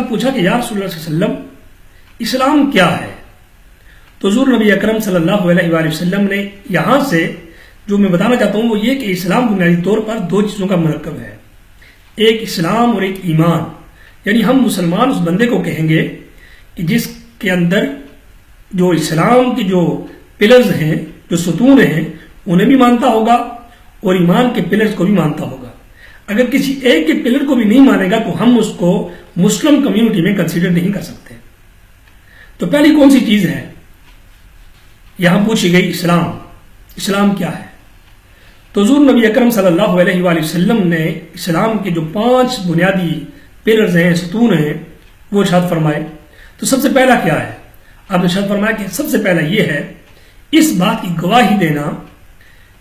پوچھا کہ یا رسول اللہ صلی اللہ علیہ وسلم اسلام کیا ہے؟ تو حضور نبی اکرم صلی اللہ علیہ وآلہ وسلم نے یہاں سے جو میں بتانا چاہتا ہوں وہ یہ کہ اسلام بنیادی طور پر دو چیزوں کا مرکب ہے، ایک اسلام اور ایک ایمان. یعنی ہم مسلمان اس بندے کو کہیں گے کہ جس کے اندر جو اسلام کی جو پلرز ہیں، جو ستون ہیں، انہیں بھی مانتا ہوگا اور ایمان کے پلرز کو بھی مانتا ہوگا. اگر کسی ایک کے پلر کو بھی نہیں مانے گا تو ہم اس کو مسلم کمیونٹی میں کنسیڈر نہیں کر سکتے. تو پہلی کون سی چیز ہے؟ یہاں پوچھی گئی اسلام. اسلام کیا ہے؟ تو حضور نبی اکرم صلی اللہ علیہ وآلہ وسلم نے اسلام کے جو 5 بنیادی پلرز ہیں، ستون ہیں، وہ ارشاد فرمائے. تو سب سے پہلا کیا ہے؟ آپ نے ارشاد فرمایا کہ سب سے پہلا یہ ہے اس بات کی گواہی دینا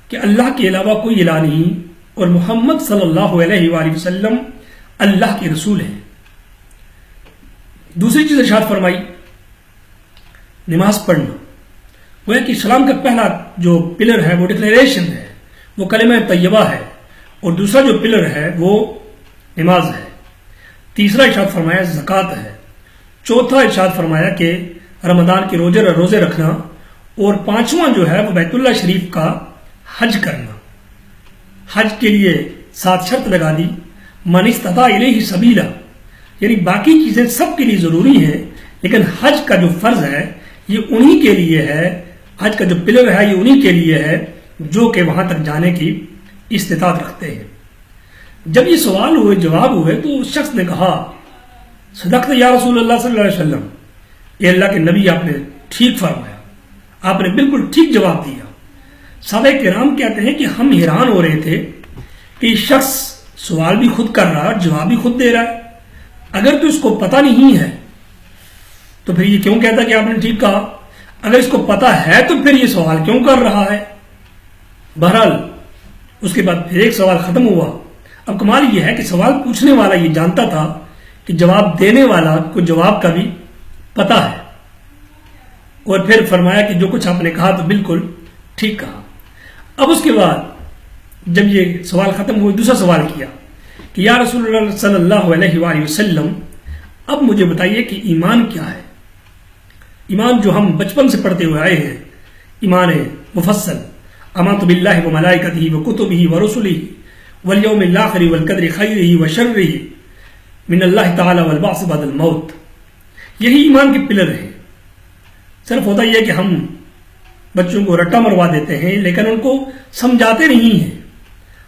کہ اللہ کے علاوہ کوئی الہ نہیں اور محمد صلی اللہ علیہ وآلہ وسلم اللہ کے رسول ہیں. دوسری چیز ارشاد فرمائی نماز پڑھنا. وہ ہے کہ اسلام کا پہلا جو پلر ہے وہ ڈکلیریشن ہے، وہ کلمہ طیبہ ہے، اور دوسرا جو پلر ہے وہ نماز ہے. تیسرا ارشاد فرمایا زکوٰۃ ہے. چوتھا ارشاد فرمایا کہ رمضان کے روزے رکھنا، اور پانچواں جو ہے وہ بیت اللہ شریف کا حج کرنا. حج کے لیے 7 شرط لگا دی، من استطاع الیہ سبیلا. یعنی باقی چیزیں سب کے لیے ضروری ہیں لیکن حج کا جو فرض ہے یہ انہی کے لیے ہے، حج کا جو پلر ہے یہ انہی کے لیے ہے جو کہ وہاں تک جانے کی استطاعت رکھتے ہیں. جب یہ سوال ہوئے، جواب ہوئے، تو اس شخص نے کہا صدقت یا رسول اللہ صلی اللہ علیہ وسلم، یہ اللہ کے نبی آپ نے ٹھیک فرمایا، آپ نے بالکل ٹھیک جواب دیا. صحابہ کرام کہتے ہیں کہ ہم حیران ہو رہے تھے کہ یہ شخص سوال بھی خود کر رہا ہے، جواب بھی خود دے رہا ہے. اگر تو اس کو پتہ نہیں ہے تو پھر یہ کیوں کہتا کہ آپ نے ٹھیک کہا؟ اگر اس کو پتہ ہے تو پھر یہ سوال کیوں کر رہا ہے؟ بہرحال اس کے بعد پھر ایک سوال ختم ہوا. اب کمال یہ ہے کہ سوال پوچھنے والا یہ جانتا تھا کہ جواب دینے والا کو جواب کا بھی پتہ ہے، اور پھر فرمایا کہ جو کچھ آپ نے کہا تو بالکل ٹھیک کہا. اب اس کے بعد جب یہ سوال ختم ہوا، دوسرا سوال کیا کہ یا رسول اللہ صلی اللہ علیہ وآلہ وسلم اب مجھے بتائیے کہ ایمان کیا ہے؟ ایمان جو ہم بچپن سے پڑھتے ہوئے آئے ہیں، ایمان مفصل، آمنت باللہ وملائکتہ وکتبہ ورسلہ والیوم الآخر والقدر خیرہ وشرہ من اللہ تعالی والبعث بعد الموت. یہی ایمان کے پلر ہیں. صرف ہوتا یہ ہے کہ ہم بچوں کو رٹا مروا دیتے ہیں لیکن ان کو سمجھاتے نہیں ہیں.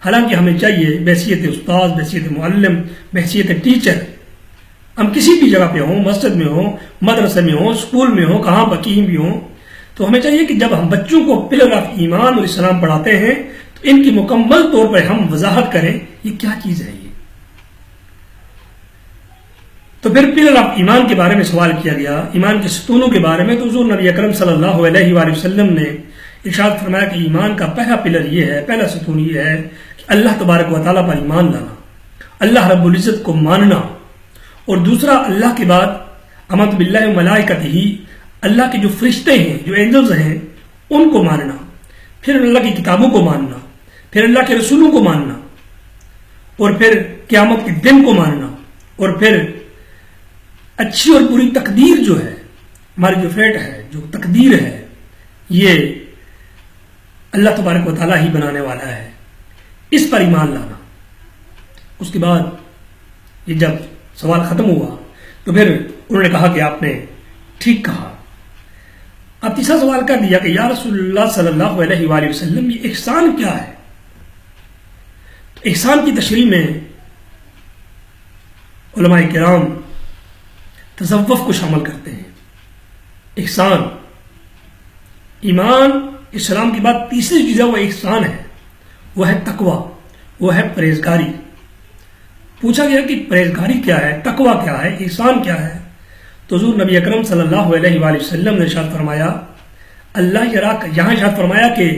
حالانکہ ہمیں چاہیے بحیثیت استاد، بحیثیت معلم، بحیثیت ٹیچر، ہم کسی بھی جگہ پہ ہوں، مسجد میں ہوں، مدرسے میں ہوں، اسکول میں ہوں، کہاں پر کہیں بھی ہوں، تو ہمیں چاہیے کہ جب ہم بچوں کو پلر آف ایمان اور اسلام پڑھاتے ہیں تو ان کی مکمل طور پر ہم وضاحت کریں یہ کیا چیز ہے. یہ تو پھر پلر آف ایمان کے بارے میں سوال کیا گیا، ایمان کے ستونوں کے بارے میں. تو حضور نبی اکرم صلی اللہ علیہ وآلہ وسلم نے ارشاد فرمایا کہ ایمان کا پہلا پلر یہ ہے، پہلا ستون یہ ہے کہ اللہ تبارک و تعالیٰ پر ایمان لانا، اللہ رب العزت کو ماننا، اور دوسرا اللہ کے بعد آمنت باللہ وملائکتہ، اللہ کے جو فرشتے ہیں، جو اینجلز ہیں، ان کو ماننا، پھر اللہ کی کتابوں کو ماننا، پھر اللہ کے رسولوں کو ماننا، اور پھر قیامت کے دن کو ماننا، اور پھر اچھی اور بری تقدیر جو ہے، ہماری جو فیٹ ہے، جو تقدیر ہے، یہ اللہ تبارک و تعالیٰ ہی بنانے والا ہے، اس پر ایمان لانا. اس کے بعد یہ جب سوال ختم ہوا تو پھر انہوں نے کہا کہ آپ نے ٹھیک کہا. اب تیسرا سوال کر دیا کہ یا رسول اللہ صلی اللہ علیہ وآلہ وسلم یہ احسان کیا ہے؟ تو احسان کی تشریح میں علماء کرام تصوف کو شامل کرتے ہیں. احسان، ایمان اسلام کے بعد تیسری چیز ہے وہ احسان ہے، وہ ہے تقوی، وہ ہے پرہیزگاری. پوچھا گیا کہ پرہیزگاری کیا ہے، تقوی کیا ہے، احسان کیا ہے؟ تو حضور نبی اکرم صلی اللہ علیہ وآلہ وسلم نے ارشاد فرمایا اللہ یراک، یہاں ارشاد فرمایا کہ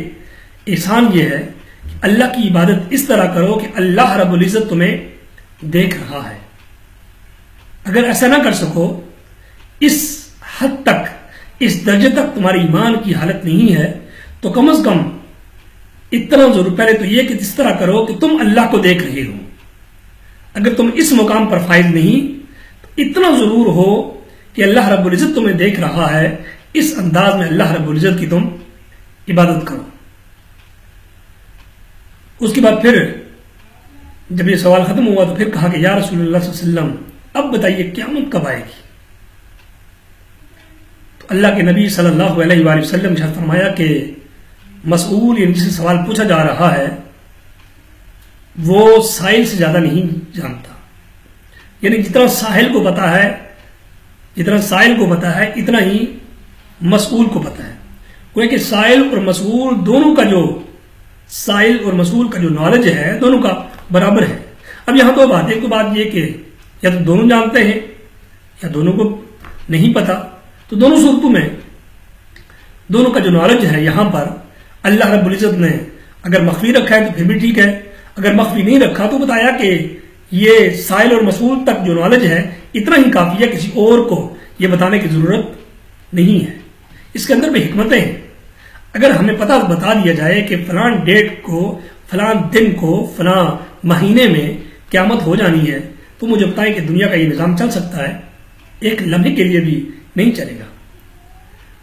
احسان یہ ہے کہ اللہ کی عبادت اس طرح کرو کہ اللہ رب العزت تمہیں دیکھ رہا ہے. اگر ایسا نہ کر سکو، اس حد تک، اس درجے تک تمہاری ایمان کی حالت نہیں ہے، تو کم از کم اتنا ضرور، پہلے تو یہ کہ اس طرح کرو کہ تم اللہ کو دیکھ رہے ہو. اگر تم اس مقام پر فائز نہیں تو اتنا ضرور ہو کہ اللہ رب العزت تمہیں دیکھ رہا ہے، اس انداز میں اللہ رب العزت کی تم عبادت کرو۔ اس کے بعد پھر جب یہ سوال ختم ہوا تو پھر کہا کہ یا رسول اللہ صلی اللہ علیہ وسلم اب بتائیے قیامت کب آئے گی؟ تو اللہ کے نبی صلی اللہ علیہ وآلہ وسلم نے فرمایا کہ مسئول یعنی جس سے سوال پوچھا جا رہا ہے وہ سائل سے زیادہ نہیں جانتا، یعنی جتنا سائل کو پتا ہے اتنا ہی مسئول کو پتا ہے۔ کوئی کہ سائل اور مسئول دونوں کا جو نالج ہے دونوں کا برابر ہے۔ اب یہاں تو بات ہے، ایک تو بات یہ کہ یا تو دونوں جانتے ہیں یا دونوں کو نہیں پتا، تو دونوں صورتوں میں دونوں کا جو نالج ہے یہاں پر اللہ رب العزت نے اگر مخفی رکھا ہے تو پھر بھی ٹھیک ہے، اگر مخفی نہیں رکھا تو بتایا کہ یہ سائل اور مسئول تک جو نالج ہے اتنا ہی کافی ہے، کسی اور کو یہ بتانے کی ضرورت نہیں ہے۔ اس کے اندر بھی حکمتیں ہیں۔ اگر ہمیں بتا دیا جائے کہ فلاں ڈیٹ کو، فلاں دن کو، فلاں مہینے میں قیامت ہو جانی ہے تو مجھے بتائیں کہ دنیا کا یہ نظام چل سکتا ہے؟ ایک لمحے کے لیے بھی نہیں چلے گا۔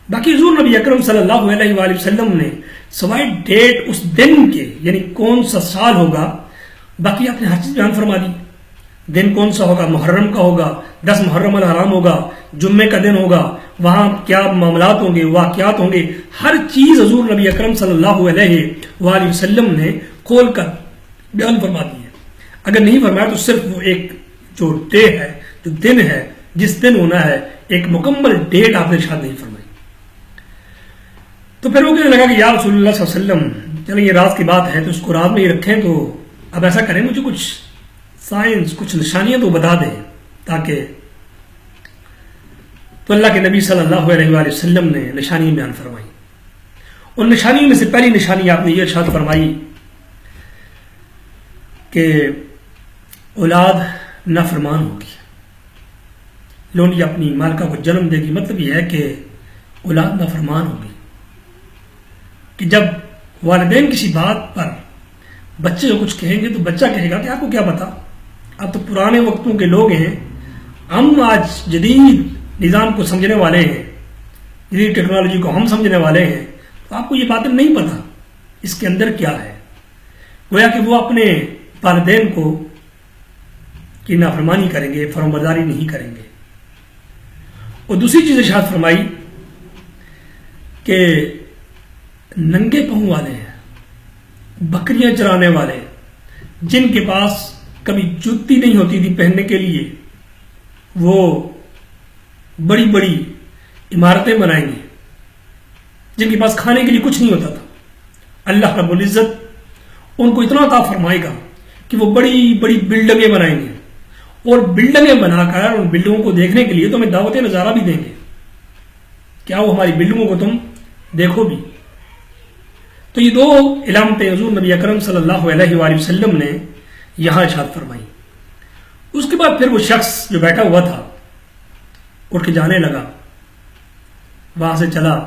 باقی حضور نبی اکرم صلی اللہ علیہ وآلہ وسلم نے سوائے ڈیٹ اس دن کے یعنی کون سا سال ہوگا، باقی آپ نے ہر چیز بیان فرما دی۔ دن کون سا ہوگا؟ محرم کا ہوگا، 10 محرم الحرام ہوگا، جمعے کا دن ہوگا، وہاں کیا معاملات ہوں گے، واقعات ہوں گے، ہر چیز حضور نبی اکرم صلی اللہ علیہ وآلہ وسلم نے کھول کر بیان فرما دی ہے۔ اگر نہیں فرمایا تو صرف وہ ایک جو ڈے ہے، جو دن ہے، جس دن ہونا ہے، ایک مکمل ڈیٹ آپ نے ارشاد نہیں فرمائی۔ تو پھر وہ کہنے لگا کہ یا رسول اللہ صلی اللہ علیہ وسلم چلیں یہ راز کی بات ہے تو اس کو راز میں ہی رکھیں، تو اب ایسا کریں مجھے کچھ سائنس، کچھ نشانیاں تو بتا دیں تاکہ۔ تو اللہ کے نبی صلی اللہ علیہ وآلہ وسلم نے نشانیاں بیان فرمائی۔ ان نشانیوں میں سے پہلی نشانی آپ نے یہ ارشاد فرمائی کہ اولاد نافرمان ہوگی، لونڈی اپنی مالکہ کو جنم دے گی۔ مطلب یہ ہے کہ اولاد نافرمان ہوگی کہ جب والدین کسی بات پر بچے کو کچھ کہیں گے تو بچہ کہے گا کہ آپ کو کیا پتا، آپ تو پرانے وقتوں کے لوگ ہیں، ہم آج جدید نظام کو سمجھنے والے ہیں، جدید ٹیکنالوجی کو ہم سمجھنے والے ہیں، تو آپ کو یہ باتیں نہیں پتا اس کے اندر کیا ہے۔ گویا کہ وہ اپنے والدین کو کی نافرمانی کریں گے، فرمانبرداری نہیں کریں گے۔ اور دوسری چیز ارشاد فرمائی کہ ننگے پاؤں والے ہیں، بکریاں چرانے والے، جن کے پاس کبھی جوتی نہیں ہوتی تھی پہننے کے لیے، وہ بڑی بڑی عمارتیں بنائیں گے، جن کے پاس کھانے کے لیے کچھ نہیں ہوتا تھا، اللہ رب العزت ان کو اتنا عطا فرمائے گا کہ وہ بڑی بڑی بلڈنگیں بنائیں گے، اور بلڈنگیں بنا کر ان بلڈنگوں کو دیکھنے کے لیے تو ہمیں دعوت نظارہ بھی دیں گے، کیا وہ ہماری بلڈنگوں کو تم دیکھو بھی۔ تو یہ دو علامتیں حضور نبی اکرم صلی اللہ علیہ وآلہ وسلم نے یہاں ارشاد فرمائی۔ اس کے بعد پھر وہ شخص جو بیٹھا ہوا تھا اٹھ کے جانے لگا، وہاں سے چلا۔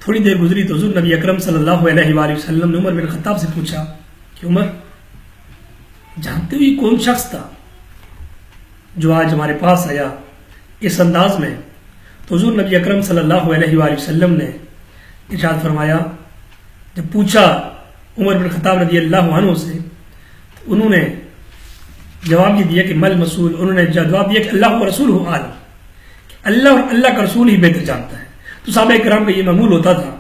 تھوڑی دیر گزری تو حضور نبی اکرم صلی اللہ علیہ وآلہ وسلم نے عمر بن خطاب سے پوچھا کہ عمر، جانتے ہو یہ کون شخص تھا جو آج ہمارے پاس آیا اس انداز میں؟ تو حضور نبی اکرم صلی اللہ علیہ وآلہ وسلم نے ارشاد فرمایا، جب پوچھا عمر بن خطاب رضی اللہ عنہ سے، تو انہوں نے جواب یہ دیا کہ مل مسئول، انہوں نے جواب دیا کہ اللہ و رسول عالم، اللہ اور اللہ کا رسول ہی بہتر جانتا ہے۔ تو صحابہ کرام کا یہ معمول ہوتا تھا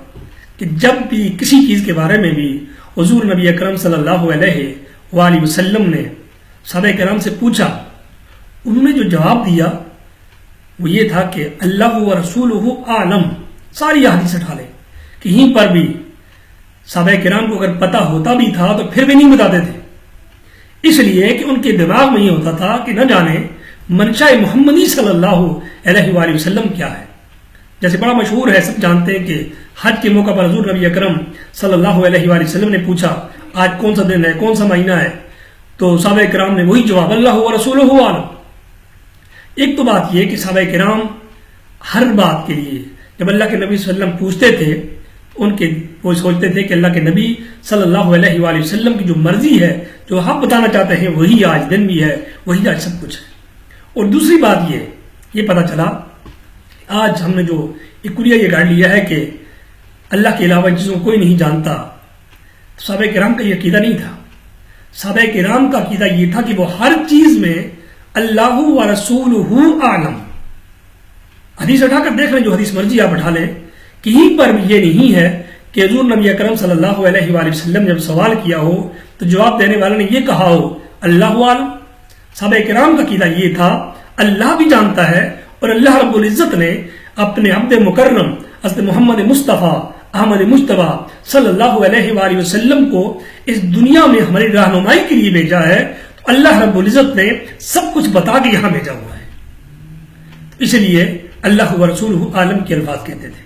کہ جب بھی کسی چیز کے بارے میں بھی حضور نبی اکرم صلی اللہ علیہ وآلہ وسلم نے صحابہ کرام سے پوچھا، انہوں نے جو جواب دیا وہ یہ تھا کہ اللہ و رسولہ عالم۔ ساری حدیث اٹھا لیں، کہیں پر بھی صحابہ کرام کو اگر پتہ ہوتا بھی تھا تو پھر بھی نہیں بتاتے تھے، اس لیے کہ ان کے دماغ میں یہ ہوتا تھا کہ نہ جانے منشاء محمدی صلی اللہ علیہ وآلہ وسلم کیا ہے۔ جیسے بڑا مشہور ہے، سب جانتے ہیں کہ حج کے موقع پر حضور نبی اکرم صلی اللہ علیہ وآلہ وسلم نے پوچھا آج کون سا دن ہے، کون سا مہینہ ہے، تو صحابہ کرام نے وہی جواب اللہ و رسولہ عالم۔ ایک تو بات یہ کہ صحابہ کرام ہر بات کے لیے جب اللہ کے نبی صلی اللہ علیہ وسلم پوچھتے تھے وہ سوچتے تھے کہ اللہ کے نبی صلی اللہ علیہ وآلہ وسلم کی جو مرضی ہے، جو حق بتانا چاہتے ہیں، وہی آج دن بھی ہے، وہی آج سب کچھ ہے۔ اور دوسری بات یہ پتہ چلا آج ہم نے جو ایک کلیہ یہ گاڑ لیا ہے کہ اللہ کے علاوہ چیزوں کو کوئی نہیں جانتا. صحابہ کرام کا یہ عقیدہ نہیں تھا. صحابہ کرام کا عقیدہ یہ تھا کہ وہ ہر چیز میں اللہ و رسولہ اعلم. حدیث اٹھا کر دیکھ لیں، جو حدیث مرضی آپ اٹھا لیں، کہیں پر بھی یہ نہیں ہے کہ حضور نبی اکرم صلی اللہ علیہ وآلہ وسلم جب سوال کیا ہو تو جواب دینے والے نے یہ کہا ہو اللہ عالم. صحابہ کرام کا عقیدہ یہ تھا اللہ بھی جانتا ہے، اور اللہ رب العزت نے اپنے عبد مکرم حضرت محمد مصطفیٰ احمد مجتبیٰ صلی اللہ علیہ وآلہ وسلم کو اس دنیا میں ہماری رہنمائی کے لیے بھیجا ہے. تو اللہ رب العزت نے سب کچھ بتا کے یہاں بھیجا ہوا ہے. اس لیے اللہ و رسولہ عالم کے الفاظ کہتے تھے.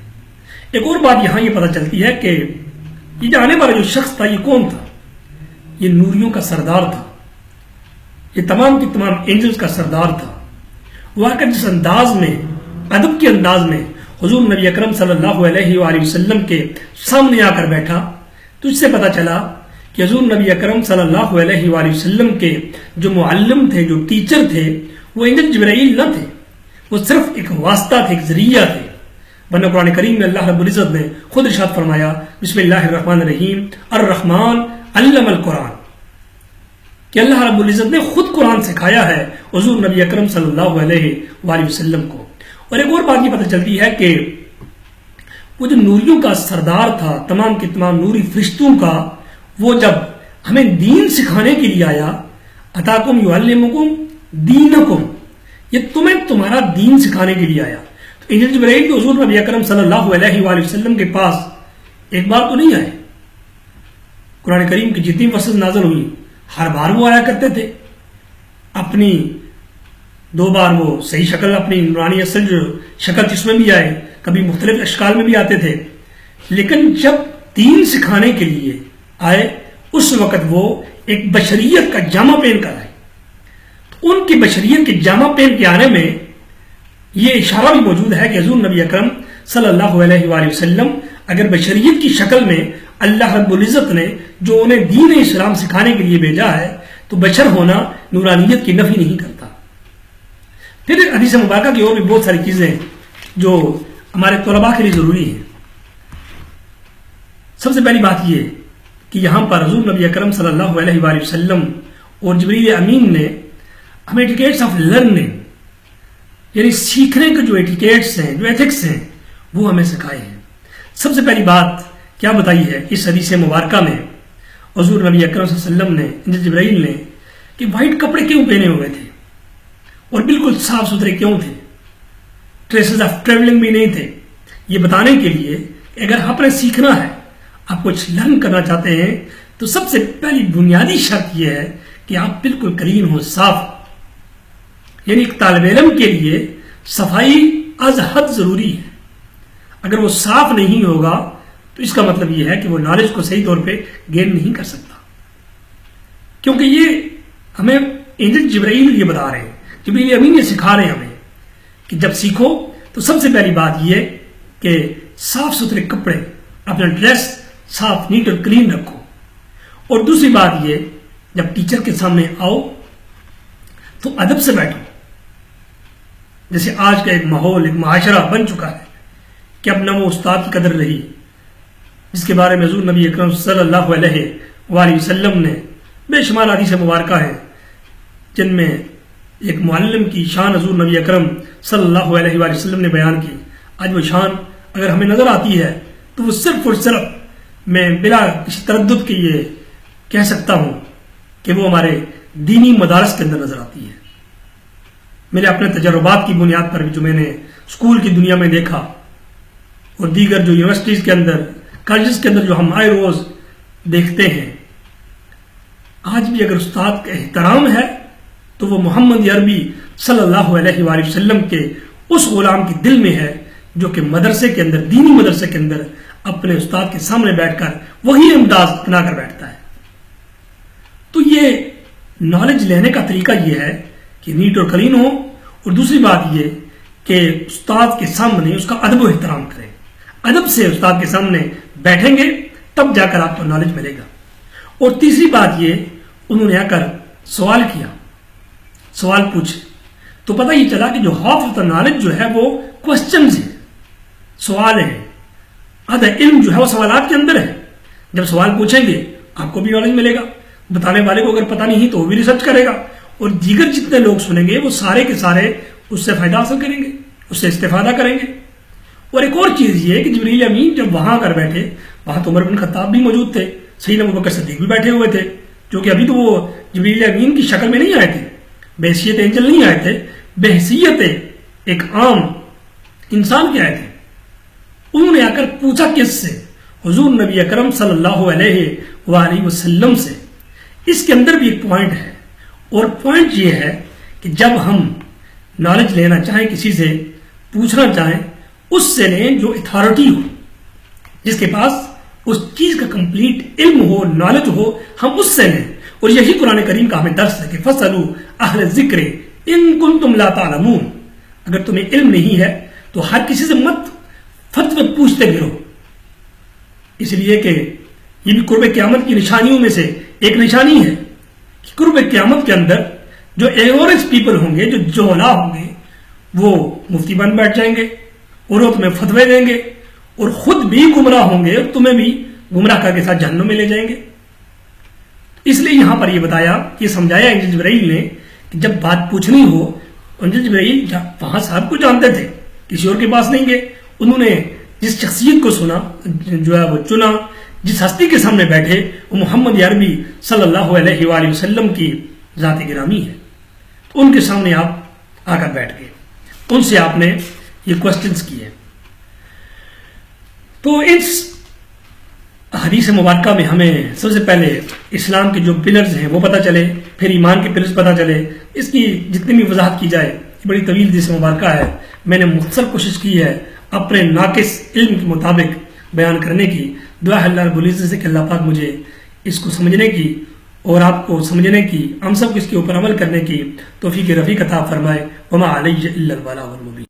ایک اور بات یہاں یہ پتہ چلتی ہے کہ یہ جانے والا جو شخص تھا یہ کون تھا؟ یہ نوریوں کا سردار تھا. یہ تمام کی تمام اینجلز کا سردار تھا. وہ آ کر جس انداز میں، ادب کے انداز میں حضور نبی اکرم صلی اللہ علیہ وآلہ وسلم کے سامنے آ کر بیٹھا، تو اس سے پتہ چلا کہ حضور نبی اکرم صلی اللہ علیہ وآلہ وسلم کے جو معلم تھے، جو ٹیچر تھے، وہ اینجل جبرائیل نہ تھے. وہ صرف ایک واسطہ تھے، ایک ذریعہ تھے. ورنہ قرآن کریم میں اللہ رب العزت نے خود ارشاد فرمایا بسم اللہ الرحمن الرحیم الرحمن علم القرآن، کہ اللہ رب العزت نے خود قرآن سکھایا ہے حضور نبی اکرم صلی اللہ علیہ وآلہ وسلم کو. اور ایک اور بات یہ پتہ چلتی ہے کہ وہ جو نوریوں کا سردار تھا، تمام کے تمام نوری فرشتوں کا، وہ جب ہمیں دین سکھانے کے لیے آیا، اتاکم یعلمکم دینکم، یہ تمہیں تمہارا دین سکھانے کے لیے آیا. تو اینجل جبرائیل تو حضور نبی اکرم صلی اللہ علیہ وآلہ وسلم کے پاس ایک بار تو نہیں آئے. قرآن کریم کی جتنی ورسز نازل ہوئی ہر بار وہ آیا کرتے تھے. اپنی 2 بار وہ صحیح شکل، اپنی نورانی اصل جو شکل جس میں بھی آئے، کبھی مختلف اشکال میں بھی آتے تھے. لیکن جب دین سکھانے کے لیے آئے اس وقت وہ ایک بشریت کا جامہ پہن کر آئے. تو ان کی بشریت کے جامہ پہن کے آنے میں یہ اشارہ بھی موجود ہے کہ حضور نبی اکرم صلی اللہ علیہ وآلہ وسلم اگر بشریت کی شکل میں اللہ رب العزت نے جو انہیں دین اسلام سکھانے کے لیے بھیجا ہے تو بشر ہونا نورانیت کی نفی نہیں کرتا. پھر حدیث مبارکہ کی اور بھی بہت ساری چیزیں جو ہمارے طلباء کے لیے ضروری ہیں. سب سے پہلی بات یہ کہ یہاں پر حضور نبی اکرم صلی اللہ علیہ وآلہ وسلم اور جبریل امین نے ہمیں ایٹیکیٹس آف لرننگ، یعنی سیکھنے کے جو ایٹیکیٹس ہیں، جو ایتھکس ہیں، وہ ہمیں سکھائے ہیں. سب سے پہلی بات کیا بتائی ہے اس حدیث مبارکہ میں؟ حضور نبی اکرم صلی اللہ علیہ وسلم نے، انجل جبرائیل نے، کہ وائٹ کپڑے کیوں پہنے ہوئے تھے اور بالکل صاف ستھرے کیوں تھے، ٹریسز آف ٹریولنگ بھی نہیں تھے. یہ بتانے کے لیے کہ اگر آپ نے سیکھنا ہے، آپ کچھ لرن کرنا چاہتے ہیں، تو سب سے پہلی بنیادی شرط یہ ہے کہ آپ بالکل کلین ہو، صاف. یعنی ایک طالب علم کے لیے صفائی از حد ضروری ہے. اگر وہ صاف نہیں ہوگا تو اس کا مطلب یہ ہے کہ وہ نالج کو صحیح طور پہ گین نہیں کر سکتا. کیونکہ یہ ہمیں اینجل جبرائیل یہ بتا رہے ہیں، جبرائیل امین یہ سکھا رہے ہیں ہمیں کہ جب سیکھو تو سب سے پہلی بات یہ کہ صاف ستھرے کپڑے، اپنا ڈریس صاف نیٹ اور کلین رکھو. اور دوسری بات یہ، جب ٹیچر کے سامنے آؤ تو ادب سے بیٹھو. جیسے آج کا ایک ماحول، ایک معاشرہ بن چکا ہے کہ اب نہ وہ استاد کی قدر رہی، جس کے بارے میں حضور نبی اکرم صلی اللہ علیہ وآلہ وسلم نے بے شمار حدیث مبارکہ ہیں جن میں ایک معلم کی شان حضور نبی اکرم صلی اللہ علیہ وآلہ وسلم نے بیان کی. آج وہ شان اگر ہمیں نظر آتی ہے تو وہ صرف اور صرف میں بلا کسی تردد کے یہ کہہ سکتا ہوں کہ وہ ہمارے دینی مدارس کے اندر نظر آتی ہے. میرے اپنے تجربات کی بنیاد پر بھی جو میں نے اسکول کی دنیا میں دیکھا اور دیگر جو یونیورسٹیز کے اندر، کالجز کے اندر جو ہم آئے روز دیکھتے ہیں، آج بھی اگر استاد کا احترام ہے تو وہ محمد عربی صلی اللہ علیہ وآلہ وسلم کے اس غلام کے دل میں ہے جو کہ مدرسے کے اندر، دینی مدرسے کے اندر اپنے استاد کے سامنے بیٹھ کر وہی انداز بنا کر بیٹھتا ہے. تو یہ نالج لینے کا طریقہ یہ ہے کہ نیٹ اور کلین ہو، اور دوسری بات یہ کہ استاد کے سامنے اس کا ادب و احترام کریں. ادب سے استاد کے سامنے بیٹھیں گے تب جا کر آپ کو نالج ملے گا. اور تیسری بات یہ، انہوں نے آ کر سوال کیا، سوال پوچھے تو پتہ یہ چلا کہ جو ہاف آف دا نالج جو ہے وہ کوشچنز ہیں، سوال ہیں. آدھا علم جو ہے وہ سوالات کے اندر ہے. جب سوال پوچھیں گے آپ کو بھی نالج ملے گا، بتانے والے کو اگر پتہ نہیں تو وہ بھی ریسرچ کرے گا، اور دیگر جتنے لوگ سنیں گے وہ سارے کے سارے اس سے فائدہ حاصل کریں گے، اس سے استفادہ کریں گے. اور ایک اور چیز یہ ہے کہ جبریل امین جب وہاں کر بیٹھے، وہاں تو عمر بن خطاب بھی موجود تھے، سیدنا ابوبکر صدیق بھی بیٹھے ہوئے تھے، جو کہ ابھی تو وہ جبریل امین کی شکل میں نہیں آئے تھے، بحیثیت اینجل نہیں آئے تھے، بحیثیت ایک عام انسان کے آئے تھے. انہوں نے آ کر پوچھا کس سے؟ حضور نبی اکرم صلی اللہ علیہ وآلہ وسلم سے. اس کے اندر بھی ایک پوائنٹ ہے، اور پوائنٹ یہ ہے کہ جب ہم نالج لینا چاہیں، کسی سے پوچھنا چاہیں، اس سے لیں جو اتھارٹی ہو، جس کے پاس اس چیز کا کمپلیٹ علم ہو، نالج ہو، ہم اس سے لیں. اور یہی قرآن کریم کا ہمیں درس ہے کہ فَاسْأَلُوا أَهْلَ الذِّكْرِ إِن كُنتُمْ لَا تَعْلَمُونَ. اگر تمہیں علم نہیں ہے تو ہر کسی سے مت فتوے پوچھتے پھرو. اس لیے کہ یہ بھی قرب قیامت کی نشانیوں میں سے ایک نشانی ہے کہ قرب قیامت کے اندر جو ایورج پیپل ہوں گے، جو جوہلا ہوں گے، وہ مفتی بن بیٹھ جائیں گے اور وہ تمہیں فتوے دیں گے، اور خود بھی گمراہ ہوں گے اور تمہیں بھی گمراہ کر کے ساتھ جہنم میں لے جائیں گے. اس لیے یہاں پر یہ بتایا، یہ سمجھایا انجل جبرائیل نے کہ جب بات پوچھنی ہو، انجل جبرائیل وہاں صاحب کو جانتے تھے، کسی اور کے پاس نہیں گئے. انہوں نے جس شخصیت کو سنا جو ہے وہ چنا، جس ہستی کے سامنے بیٹھے وہ محمد عربی صلی اللہ علیہ وآلہ وسلم کی ذات گرامی ہے. تو ان کے سامنے آپ آ کر بیٹھ گئے، ان سے آپ نے یہ کوسچنز کیے. تو اس حدیث مبارکہ میں ہمیں سب سے پہلے اسلام کے جو پلرز ہیں وہ پتہ چلے، پھر ایمان کے پلرز پتہ چلے. اس کی جتنی بھی وضاحت کی جائے، یہ بڑی طویل حدیث مبارکہ ہے، میں نے مختصر کوشش کی ہے اپنے ناقص علم کے مطابق بیان کرنے کی. دعا ہے اللہ رب العزت سے کہ اللہ پاک مجھے اس کو سمجھنے کی اور آپ کو سمجھنے کی، ہم سب کو اس کے اوپر عمل کرنے کی توفیق رفیق عطا فرمائے. وما علی الا البلاغ المبین.